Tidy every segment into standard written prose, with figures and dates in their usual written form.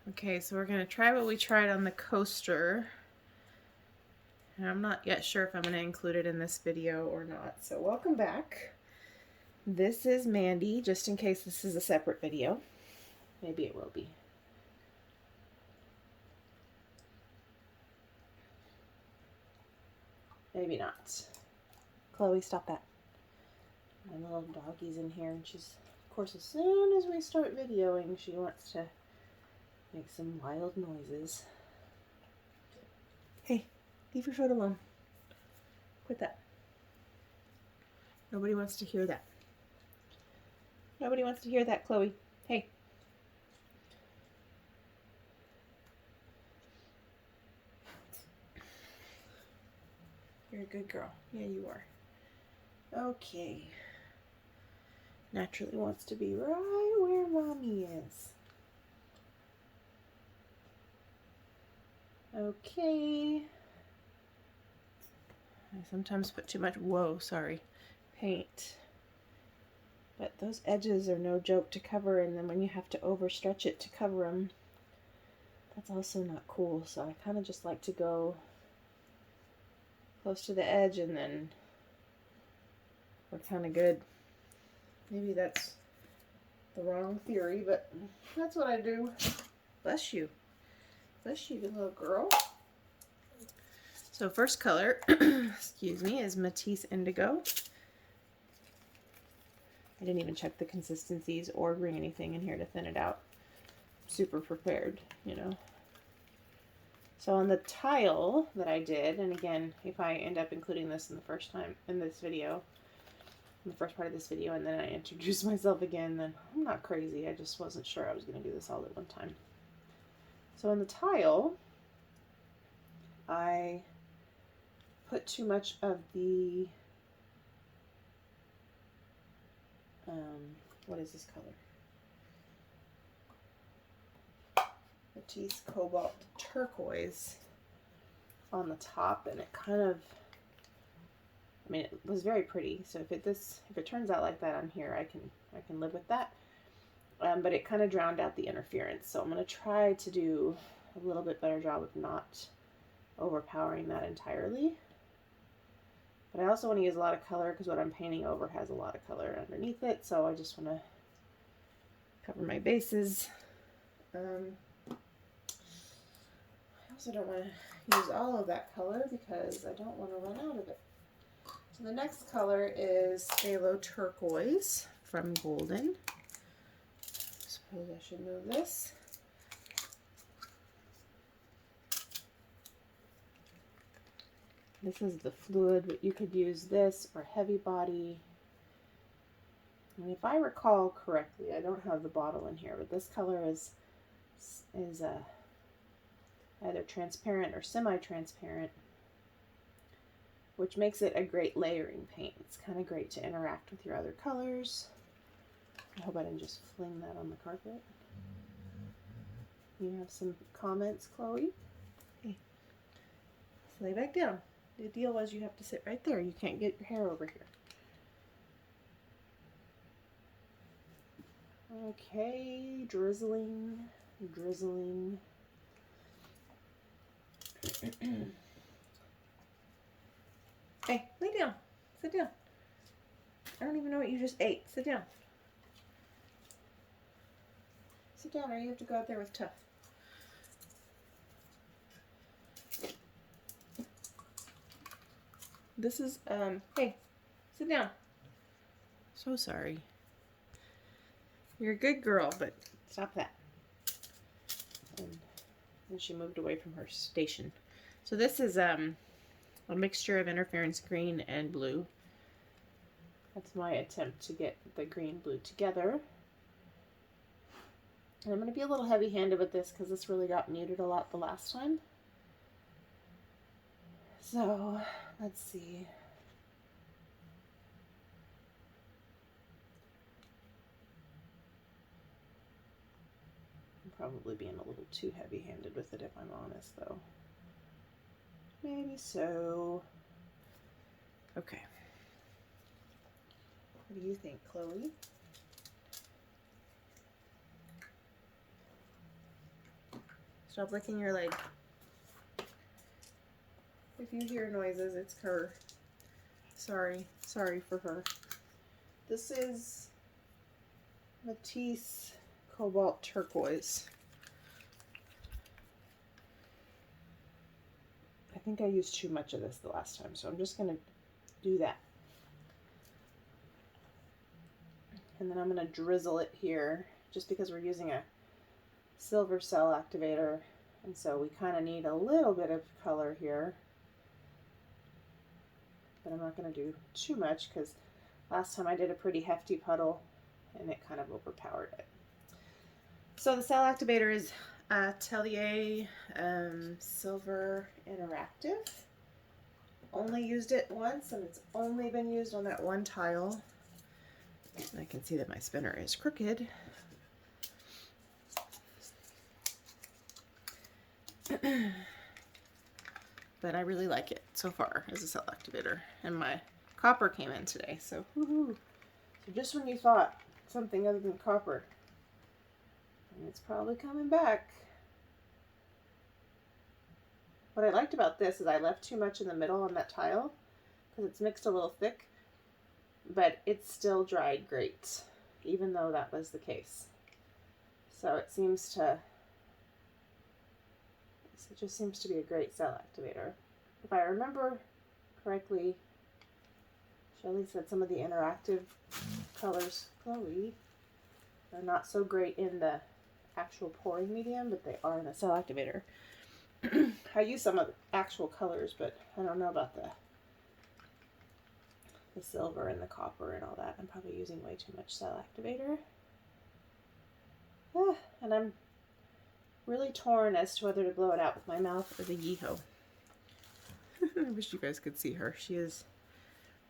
Okay, so we're going to try what we tried on the coaster. And I'm not yet sure if I'm going to include it in this video or not. So welcome back. This is Mandy, just in case this is a separate video. Maybe it will be. Maybe not. Chloe, stop that. My little doggy's in here, and she's, of course, as soon as we start videoing, she wants to make some wild noises. Hey, leave your foot alone. Quit that. Nobody wants to hear that. Nobody wants to hear that, Chloe. Hey. You're a good girl. Yeah, you are. Okay. Naturally wants to be right where mommy is. Okay. I sometimes put too much, paint. But those edges are no joke to cover, and then when you have to overstretch it to cover them, that's also not cool. So I kind of just like to go close to the edge, and then we're kind of good. Maybe that's the wrong theory, but that's what I do. Bless you. Bless you, little girl. So first color, excuse me, is Matisse Indigo. I didn't even check the consistencies or bring anything in here to thin it out. Super prepared, you know. So on the tile that I did, and again, if I end up including this in the first time in this video, in the first part of this video, and then I introduce myself again, then I'm not crazy. I just wasn't sure I was going to do this all at one time. So on the tile, I put too much of the, what is this color? Matisse Cobalt Turquoise on the top, and it kind of, I mean, it was very pretty. So if it turns out like that on here, I can live with that. But it kind of drowned out the interference. So I'm going to try to do a little bit better job of not overpowering that entirely. But I also want to use a lot of color because what I'm painting over has a lot of color underneath it. So I just want to cover my bases. I also don't want to use all of that color because I don't want to run out of it. So the next color is Phthalo Turquoise from Glidden. Suppose I should move this. This is the fluid, but you could use this or heavy body. And if I recall correctly, I don't have the bottle in here, but this color is either transparent or semi-transparent, which makes it a great layering paint. It's kind of great to interact with your other colors. I hope I didn't just fling that on the carpet. You have some comments, Chloe? Hey, lay back down. The deal was you have to sit right there. You can't get your hair over here. Okay, drizzling. Hey, lay down. Sit down. I don't even know what you just ate. Sit down. Sit down or you have to go out there with Tough. This is, hey, sit down. So sorry. You're a good girl, but stop that. And she moved away from her station. So this is a mixture of interference green and blue. That's my attempt to get the green blue together. And I'm going to be a little heavy-handed with this because this really got muted a lot the last time. So, let's see. I'm probably being a little too heavy-handed with it if I'm honest, though. Maybe so. Okay. What do you think, Chloe? Stop licking your leg. If you hear noises, it's her. Sorry for her. This is Matisse Cobalt Turquoise. I think I used too much of this the last time, so I'm just going to do that. And then I'm going to drizzle it here, just because we're using a silver cell activator, and so we kind of need a little bit of color here. But I'm not going to do too much because last time I did a pretty hefty puddle and it kind of overpowered it. So the cell activator is Atelier Silver Interactive. Only used it once, and it's only been used on that one tile. And I can see that my spinner is crooked. But I really like it so far as a cell activator. And my copper came in today, so woohoo! So just when you thought something other than copper, and it's probably coming back. What I liked about this is I left too much in the middle on that tile because it's mixed a little thick, but it still dried great, even though that was the case. So it just seems to be a great cell activator. If I remember correctly, Shelly said some of the interactive colors, Chloe, are not so great in the actual pouring medium, but they are in the cell activator. I use some of the actual colors, but I don't know about the silver and the copper and all that. I'm probably using way too much cell activator. And I'm really torn as to whether to blow it out with my mouth or the Yiiho. I wish you guys could see her. She is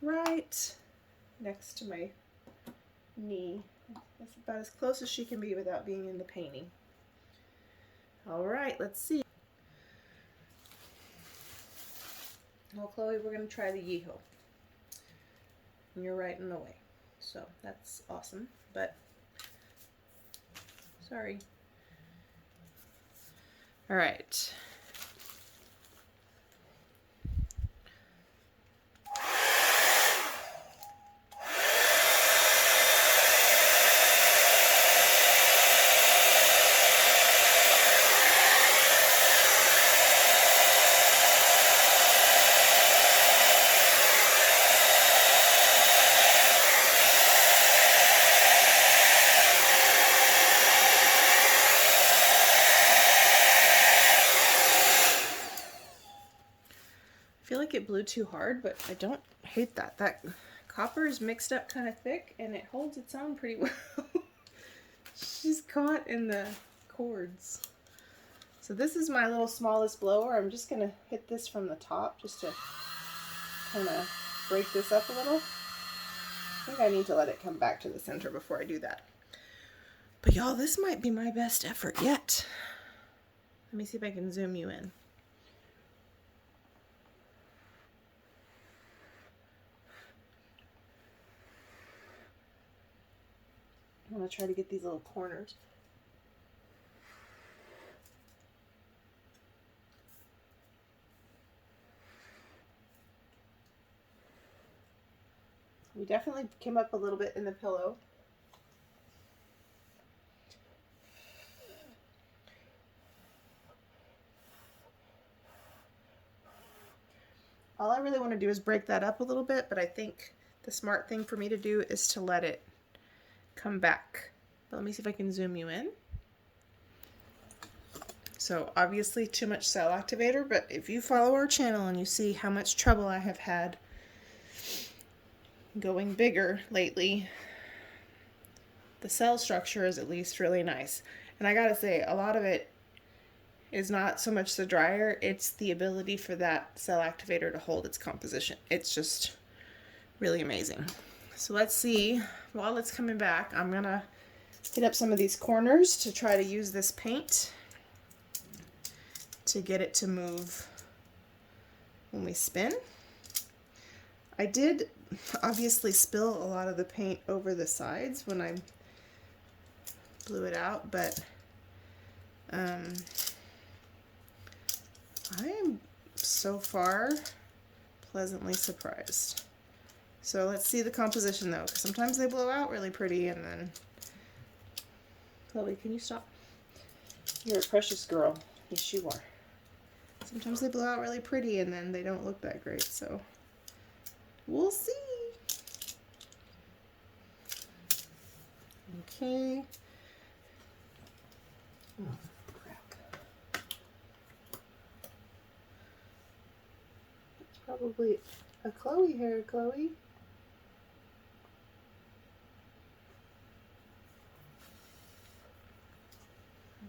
right next to my knee. That's about as close as she can be without being in the painting. All right, let's see. Well, Chloe, we're going to try the Yiiho. And you're right in the way. So that's awesome, but sorry. All right. I feel like it blew too hard, but I don't hate that. That copper is mixed up kind of thick and it holds its own pretty well. She's caught in the cords. So this is my little smallest blower. I'm just going to hit this from the top just to kind of break this up a little. I think I need to let it come back to the center before I do that. But y'all, this might be my best effort yet. Let me see if I can zoom you in. I'm going to try to get these little corners. We definitely came up a little bit in the pillow. All I really want to do is break that up a little bit, but I think the smart thing for me to do is to let it come back. But let me see if I can zoom you in. So obviously too much cell activator, but if you follow our channel and you see how much trouble I have had going bigger lately, the cell structure is at least really nice. And I gotta say, a lot of it is not so much the dryer, it's the ability for that cell activator to hold its composition. It's just really amazing. So let's see, while it's coming back, I'm gonna hit up some of these corners to try to use this paint to get it to move when we spin. I did obviously spill a lot of the paint over the sides when I blew it out, but I am so far pleasantly surprised. So let's see the composition though, because sometimes they blow out really pretty and then... Chloe, can you stop? You're a precious girl. Yes, you are. Sometimes they blow out really pretty and then they don't look that great, so we'll see. Okay. Oh, crap. It's probably a Chloe hair, Chloe.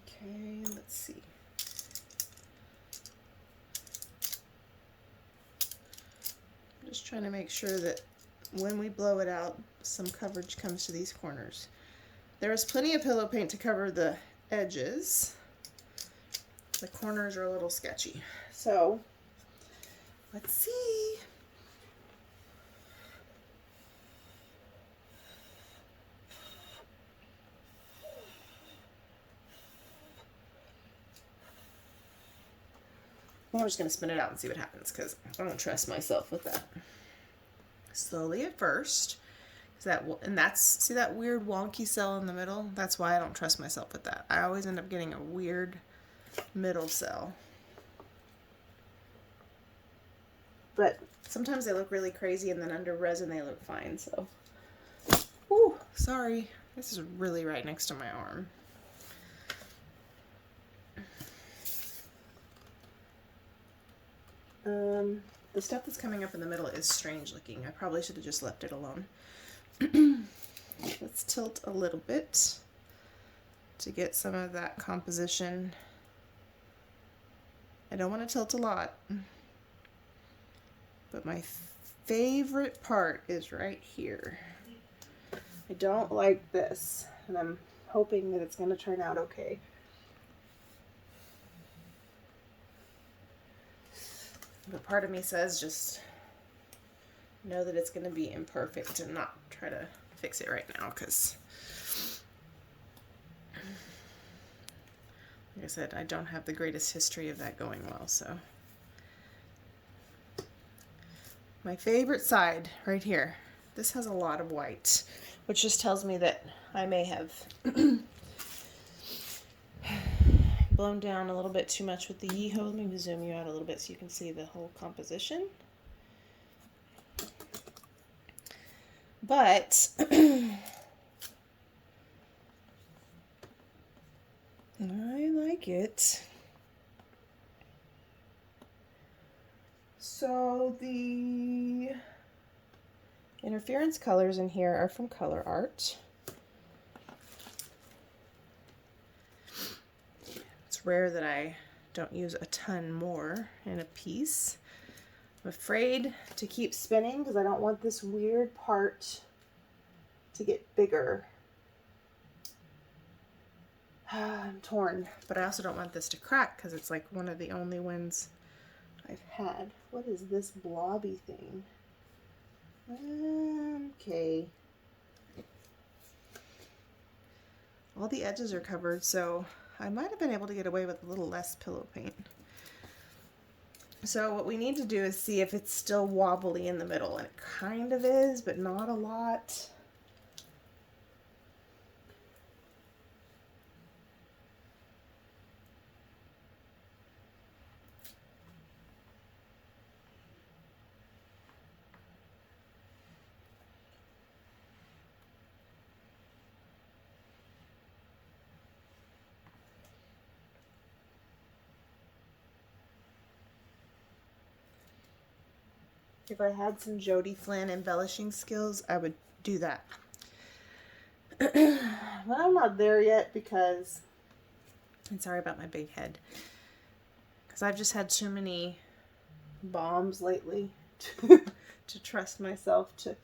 Okay, let's see. I'm just trying to make sure that when we blow it out, some coverage comes to these corners. There is plenty of pillow paint to cover the edges. The corners are a little sketcy. So, let's see. I'm just going to spin it out and see what happens because I don't trust myself with that. Slowly at first. See that weird wonky cell in the middle? That's why I don't trust myself with that. I always end up getting a weird middle cell. But sometimes they look really crazy and then under resin they look fine, so. Ooh, sorry. This is really right next to my arm. The stuff that's coming up in the middle is strange looking. I probably should have just left it alone. Let's tilt a little bit to get some of that composition. I don't want to tilt a lot, but my favorite part is right here. I don't like this, and I'm hoping that it's going to turn out okay. But part of me says just know that it's going to be imperfect and not try to fix it right now because, like I said, I don't have the greatest history of that going well. So my favorite side right here, this has a lot of white, which just tells me that I may have blown down a little bit too much with the Yiiho. Let me zoom you out a little bit so you can see the whole composition. But I like it. So the interference colors in here are from Colourarte. It's rare that I don't use a ton more in a piece. I'm afraid to keep spinning because I don't want this weird part to get bigger. I'm torn, but I also don't want this to crack because it's like one of the only ones I've had. What is this blobby thing? Okay. All the edges are covered, so I might have been able to get away with a little less pillow paint. So what we need to do is see if it's still wobbly in the middle, and it kind of is, but not a lot. If I had some Jody Flynn embellishing skills, I would do that. But I'm not there yet because, and sorry about my big head, because I've just had too many bombs lately to trust myself to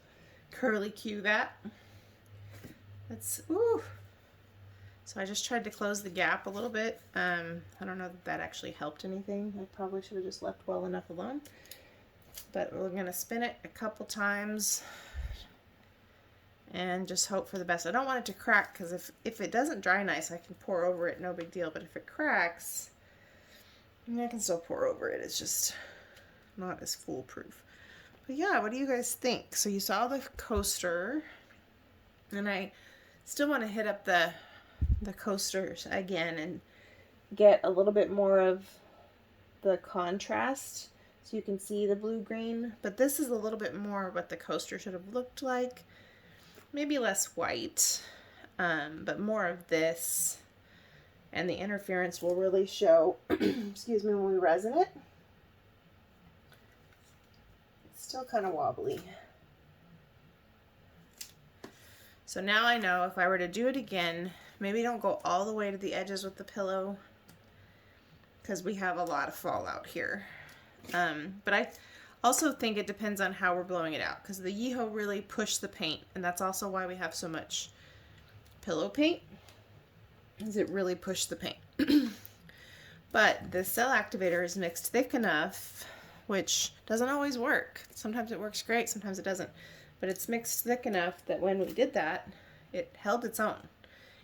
curly cue that. Ooh. So I just tried to close the gap a little bit. I don't know that actually helped anything. I probably should have just left well enough alone. But we're going to spin it a couple times and just hope for the best. I don't want it to crack because if it doesn't dry nice, I can pour over it, no big deal. But if it cracks, And I can still pour over it. It's just not as foolproof. But yeah, what do you guys think? So you saw the coaster, and I still want to hit up the coasters again and get a little bit more of the contrast so you can see the blue-green. But this is a little bit more what the coaster should have looked like. Maybe less white, but more of this. And the interference will really show, excuse me, when we resin it. It's still kind of wobbly. So now I know if I were to do it again, maybe don't go all the way to the edges with the pillow because we have a lot of fallout here. But I also think it depends on how we're blowing it out because the Yiiho really pushed the paint, and that's also why we have so much pillow paint, is it really pushed the paint. But the cell activator is mixed thick enough, which doesn't always work. Sometimes it works great, sometimes it doesn't. But it's mixed thick enough that when we did that, it held its own.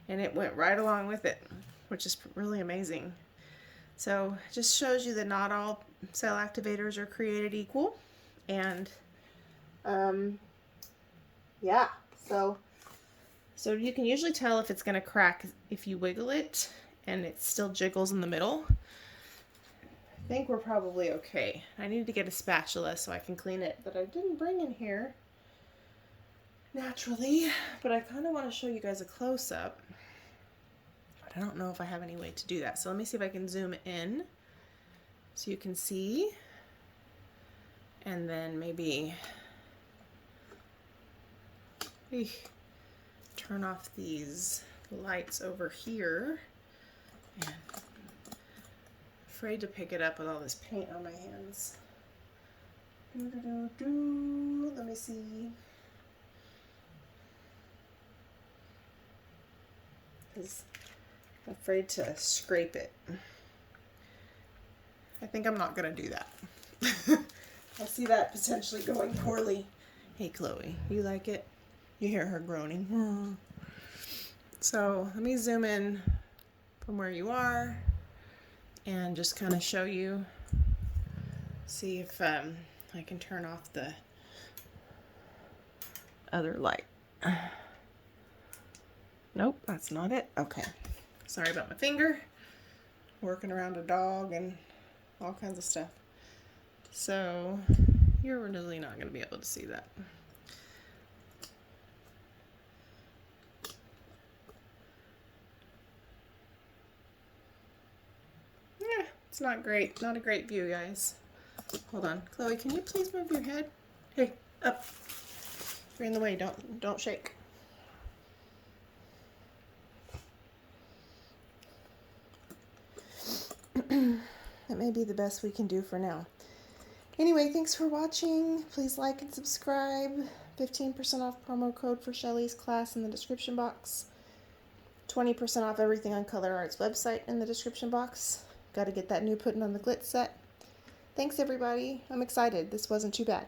And it went right along with it, which is really amazing. So it just shows you that not all cell activators are created equal. And yeah, so you can usually tell if it's going to crack if you wiggle it and it still jiggles in the middle. I think we're probably okay. I need to get a spatula so I can clean it, but I didn't bring in here naturally. But I kind of want to show you guys a close-up. But I don't know if I have any way to do that. So let me see if I can zoom in so you can see. And then maybe turn off these lights over here. And afraid to pick it up with all this paint on my hands. Let me see. Because I'm afraid to scrape it. I think I'm not going to do that. I see that potentially going poorly. Hey, Chloe, you like it? You hear her groaning. So let me zoom in from where you are and just kind of show you. See if I can turn off the other light. Nope, that's not it. Okay. Sorry about my finger. Working around a dog and all kinds of stuff. So you're really not going to be able to see that. Yeah, it's not great. Not a great view, guys. Hold on. Chloe, can you please move your head? Hey, up. You're in the way. Don't shake. That may be the best we can do for now. Anyway, thanks for watching. Please like and subscribe. 15% off promo code for Shelly's class in the description box. 20% off everything on Colourarte's website in the description box. Got to get that new putting on the glitz set. Thanks, everybody. I'm excited. This wasn't too bad.